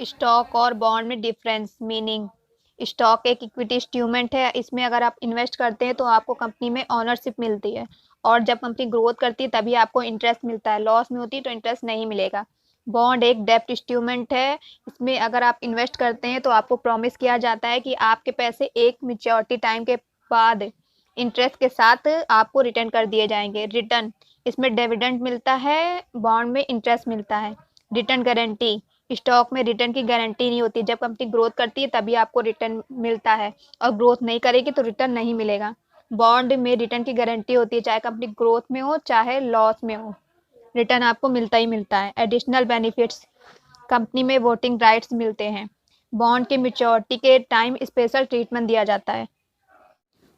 Stock और bond में difference meaning. Stock एक इक्विटी इंस्ट्रूमेंट है, इसमें अगर आप इन्वेस्ट करते हैं तो आपको कंपनी में ओनरशिप मिलती है, और जब कंपनी ग्रोथ करती है तभी आपको इंटरेस्ट मिलता है, लॉस में होती है तो इंटरेस्ट नहीं मिलेगा। बॉन्ड एक डेब्ट इंस्ट्रूमेंट है, इसमें अगर आप इन्वेस्ट करते हैं तो आपको प्रॉमिस किया जाता है कि आपके पैसे एक मैच्योरिटी टाइम के बाद इंटरेस्ट के साथ आपको रिटर्न कर दिए जाएंगे। रिटर्न, इसमें डिविडेंड मिलता है, बॉन्ड में इंटरेस्ट मिलता है। रिटर्न गारंटी, स्टॉक में रिटर्न की गारंटी नहीं होती, जब कंपनी ग्रोथ करती है तभी आपको रिटर्न मिलता है, और ग्रोथ नहीं करेगी तो रिटर्न नहीं मिलेगा। बॉन्ड में रिटर्न की गारंटी होती है, चाहे कंपनी ग्रोथ में हो चाहे लॉस में हो, रिटर्न आपको मिलता ही मिलता है। एडिशनल बेनिफिट्स, कंपनी में वोटिंग राइट्स मिलते हैं। बॉन्ड के मैच्योरिटी के टाइम स्पेशल ट्रीटमेंट दिया जाता है।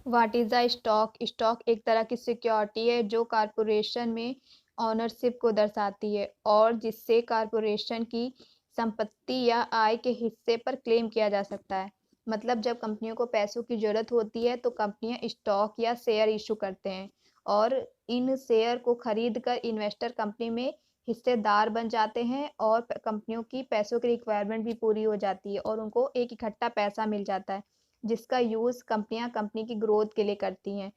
What is a stock? Stock एक तरह की सिक्योरिटी है जो कॉरपोरेशन में ओनरशिप को दर्शाती है, और जिससे कॉरपोरेशन की संपत्ति या आय के हिस्से पर क्लेम किया जा सकता है। मतलब जब कंपनियों को पैसों की जरूरत होती है तो कंपनियां स्टॉक या शेयर इशू करते हैं, और इन शेयर को खरीद कर इन्वेस्टर कंपनी में हिस्सेदार बन जाते हैं, और कंपनियों की पैसों की रिक्वायरमेंट भी पूरी हो जाती है और उनको एक इकट्ठा पैसा मिल जाता है, जिसका यूज़ कंपनियां कंपनी की ग्रोथ के लिए करती हैं।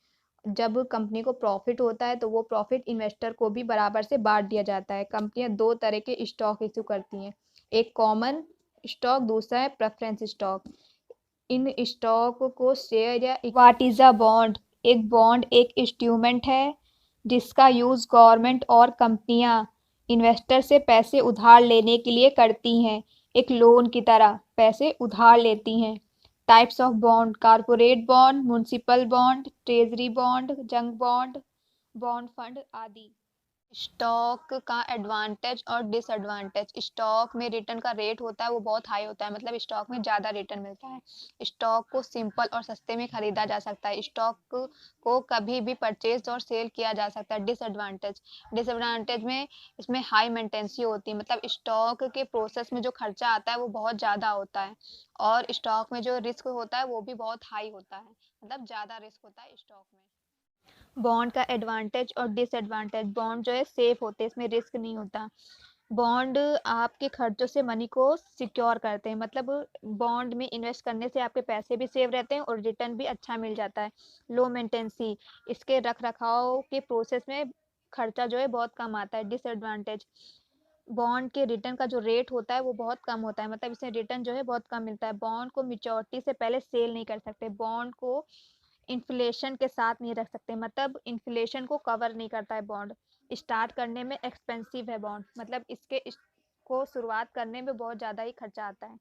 जब कंपनी को प्रॉफिट होता है तो वो प्रॉफिट इन्वेस्टर को भी बराबर से बांट दिया जाता है। कंपनियां दो तरह के स्टॉक इशू करती हैं, एक कॉमन स्टॉक, दूसरा है प्रेफरेंस स्टॉक। इन स्टॉक को शेयर या व्हाट इज अ बॉन्ड? एक बॉन्ड एक इंस्ट्रूमेंट है जिसका यूज गवर्नमेंट और कंपनियां इन्वेस्टर से पैसे उधार लेने के लिए करती हैं, एक लोन की तरह पैसे उधार लेती हैं। Types of bond: corporate bond, municipal bond, treasury bond, junk bond, bond fund आदि। स्टॉक का एडवांटेज और डिसएडवांटेज। स्टॉक में रिटर्न का रेट होता है वो बहुत हाई होता है, मतलब स्टॉक में ज़्यादा रिटर्न मिलता है। स्टॉक को सिंपल और सस्ते में खरीदा जा सकता है। स्टॉक को कभी भी परचेज और सेल किया जा सकता है। डिसएडवांटेज, डिसएडवांटेज में इसमें हाई मेंटेनेंस होती है, मतलब स्टॉक के प्रोसेस में जो खर्चा आता है वो बहुत ज़्यादा होता है, और स्टॉक में जो रिस्क होता है वो भी बहुत हाई होता है, मतलब ज़्यादा रिस्क होता है स्टॉक में। बॉन्ड का एडवांटेज और डिसएडवांटेज। बॉन्ड जो है सेफ होते हैं, इसमें रिस्क नहीं होता। बॉन्ड आपके खर्चों से मनी को सिक्योर करते हैं, मतलब बॉन्ड में इन्वेस्ट करने से आपके पैसे भी सेव रहते हैं और रिटर्न भी अच्छा मिल जाता है। लो मेंटेनेंसी, इसके रख रखाव के प्रोसेस में खर्चा जो है बहुत कम आता है। डिसएडवांटेज, बॉन्ड के रिटर्न का जो रेट होता है वो बहुत कम होता है, मतलब इसमें रिटर्न जो है बहुत कम मिलता है। बॉन्ड को मैच्योरिटी से पहले सेल नहीं कर सकते। बॉन्ड को इन्फ्लेशन के साथ नहीं रख सकते, मतलब इन्फ्लेशन को कवर नहीं करता है बॉन्ड। स्टार्ट करने में एक्सपेंसिव है बॉन्ड, मतलब इसको शुरुआत करने में बहुत ज़्यादा ही खर्चा आता है।